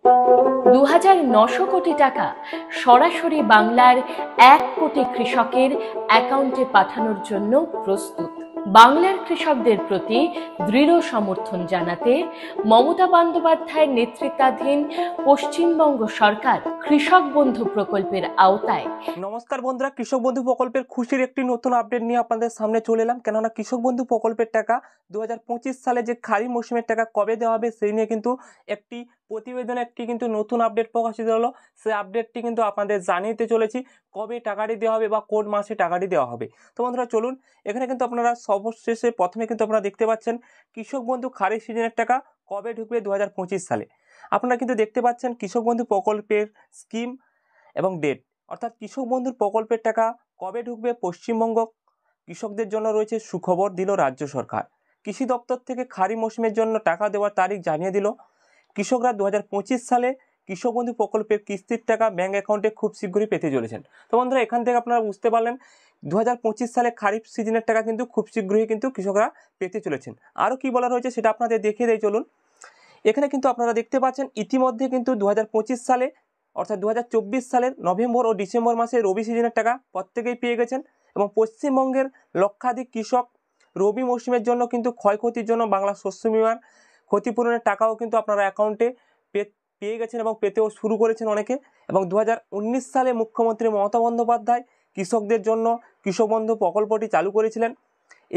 ২৯০০ কোটি টাকা সরাসরি বাংলার ১ কোটি কৃষকের অ্যাকাউন্টে পাঠানোর জন্য প্রস্তুত। বাংলার কৃষকদের প্রতি দৃঢ় সমর্থন জানাতে মমতা বন্দ্যোপাধ্যায়ের নেতৃত্বাধীন পশ্চিমবঙ্গ সরকার কৃষক বন্ধু প্রকল্পের আওতায়। নমস্কার বন্ধুরা, কৃষক বন্ধু প্রকল্পের খুশির একটি নতুন আপডেট নিয়ে আপনাদের সামনে চলে এলাম। কেননা কৃষক বন্ধু প্রকল্পের টাকা 2025 সালে যে খারিফ মৌসুমের টাকা কবে দেওয়া হবে সেই নিয়ে কিন্তু একটি প্রতিবেদনে কিন্তু নতুন আপডেট প্রকাশিত হলো। সেই আপডেটটি কিন্তু আপনাদের জানিয়ে চলেছি কবে টাকাটি দেওয়া হবে বা কোন মাসে টাকাটি দেওয়া হবে। তো বন্ধুরা চলুন, এখানে কিন্তু আপনারা সর্বশেষে প্রথমে কিন্তু আপনারা দেখতে পাচ্ছেন কৃষক বন্ধু খারিফ সিজনের টাকা কবে ঢুকবে 2025 সালে। আপনারা কিন্তু দেখতে পাচ্ছেন কৃষক বন্ধু প্রকল্পের স্কিম এবং ডেট, অর্থাৎ কৃষক বন্ধুর প্রকল্পের টাকা কবে ঢুকবে পশ্চিমবঙ্গ কৃষকদের জন্য রয়েছে সুখবর দিল রাজ্য সরকার। কৃষি দপ্তর থেকে খারিফ মৌসুমের জন্য টাকা দেওয়ার তারিখ জানিয়ে দিল। কৃষকরা 2025 সালে কৃষক বন্ধু প্রকল্পের কিস্তির টাকা ব্যাঙ্ক অ্যাকাউন্টে খুব শীঘ্রই পেতে চলেছেন। তো বন্ধুরা, এখান থেকে আপনারা বুঝতে পারলেন 2025 সালে খারিফ সিজনের টাকা কিন্তু খুব শীঘ্রই কিন্তু কৃষকরা পেতে চলেছেন। আরও কি বলা রয়েছে সেটা আপনাদের দেখিয়ে দেয় চলুন। এখানে কিন্তু আপনারা দেখতে পাচ্ছেন ইতিমধ্যে কিন্তু 2025 সালে অর্থাৎ 2024 সালের নভেম্বর ও ডিসেম্বর মাসে রবি সিজনের টাকা প্রত্যেকেই পেয়ে গেছেন এবং পশ্চিমবঙ্গের লক্ষাধিক কৃষক রবি মৌসুমের জন্য কিন্তু ক্ষয়ক্ষতির জন্য বাংলা শস্য বিমার ক্ষতিপূরণের টাকাও কিন্তু আপনারা অ্যাকাউন্টে পেয়ে গেছেন এবং পেতেও শুরু করেছেন অনেকে। এবং 2019 সালে মুখ্যমন্ত্রী মমতা বন্দ্যোপাধ্যায় কৃষকদের জন্য কৃষক বন্ধু প্রকল্পটি চালু করেছিলেন।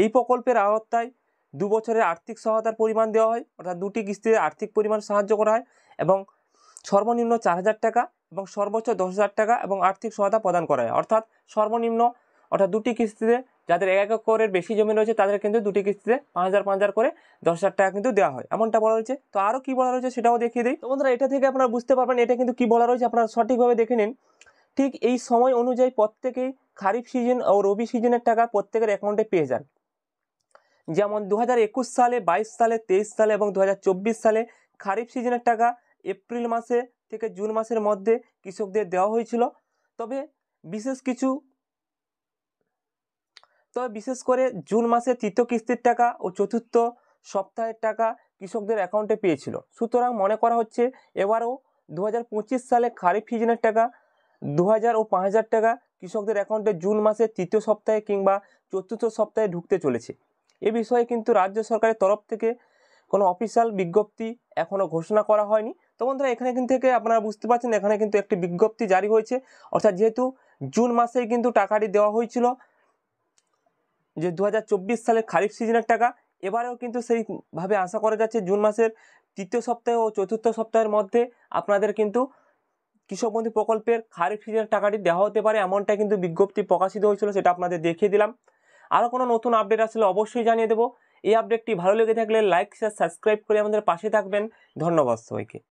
এই প্রকল্পের আওতায় 2 বছরের আর্থিক সহায়তার পরিমাণ দেওয়া হয়, অর্থাৎ 2টি কিস্তিতে আর্থিক পরিমাণ সাহায্য করা হয় এবং সর্বনিম্ন 4,000 টাকা এবং সর্বোচ্চ 10,000 টাকা এবং আর্থিক সহায়তা প্রদান করা হয়। অর্থাৎ সর্বনিম্ন অর্থাৎ 2টি কিস্তিতে যাদের 1 একরের বেশি জমি রয়েছে তাদের কিন্তু 2টি কিস্তিতে 5,000 করে 10,000 টাকা কিন্তু দেওয়া হয়, এমনটা বলা রয়েছে। তো আরও কী বলা রয়েছে সেটাও দেখিয়ে দিই। তো বন্ধুরা, এটা থেকে আপনারা বুঝতে পারবেন এটা কিন্তু কী বলা রয়েছে, আপনারা সঠিকভাবে দেখে নিন। ঠিক এই সময় অনুযায়ী প্রত্যেকেই খারিফ সিজন ও রবি সিজনের টাকা প্রত্যেকের অ্যাকাউন্টে পেয়ে যান। যেমন 2021 সালে, 22 সালে, 23 সালে এবং 2024 সালে খারিফ সিজনের টাকা এপ্রিল মাসে থেকে জুন মাসের মধ্যে কৃষকদের দেওয়া হয়েছিল। তবে বিশেষ করে জুন মাসে তৃতীয় কিস্তির টাকা ও চতুর্থ সপ্তাহের টাকা কৃষকদের অ্যাকাউন্টে পেয়েছিল। সুতরাং মনে করা হচ্ছে এবারও 2025 সালে খারিফ সিজনের টাকা 2,000 ও 5,000 টাকা কৃষকদের অ্যাকাউন্টে জুন মাসের তৃতীয় সপ্তাহে কিংবা চতুর্থ সপ্তাহে ঢুকতে চলেছে। এ বিষয়ে কিন্তু রাজ্য সরকারের তরফ থেকে কোনো অফিসিয়াল বিজ্ঞপ্তি এখনও ঘোষণা করা হয়নি। তো বন্ধুরা, এখানে কিন্তু থেকে আপনারা বুঝতে পারছেন এখানে কিন্তু একটি বিজ্ঞপ্তি জারি হয়েছে, অর্থাৎ যেহেতু জুন মাসেই কিন্তু টাকাটি দেওয়া হয়েছিল যে 2024 সালের খারিফ সিজনের টাকা, এবারেও কিন্তু সেইভাবে আশা করা যাচ্ছে জুন মাসের তৃতীয় সপ্তাহে ও চতুর্থ সপ্তাহের মধ্যে আপনাদের কিন্তু কৃষক বন্ধু প্রকল্পের খারিফ সিজনের টাকাটি দেওয়া হতে পারে, এমনটা কিন্তু বিজ্ঞপ্তি প্রকাশিত হয়েছিল, সেটা আপনাদের দেখিয়ে দিলাম। আরও কোনো নতুন আপডেট আসলে অবশ্যই জানিয়ে দেবো। এই আপডেটটি ভালো লেগে থাকলে লাইক, শেয়ার, সাবস্ক্রাইব করে আমাদের পাশে থাকবেন। ধন্যবাদ সবাইকে।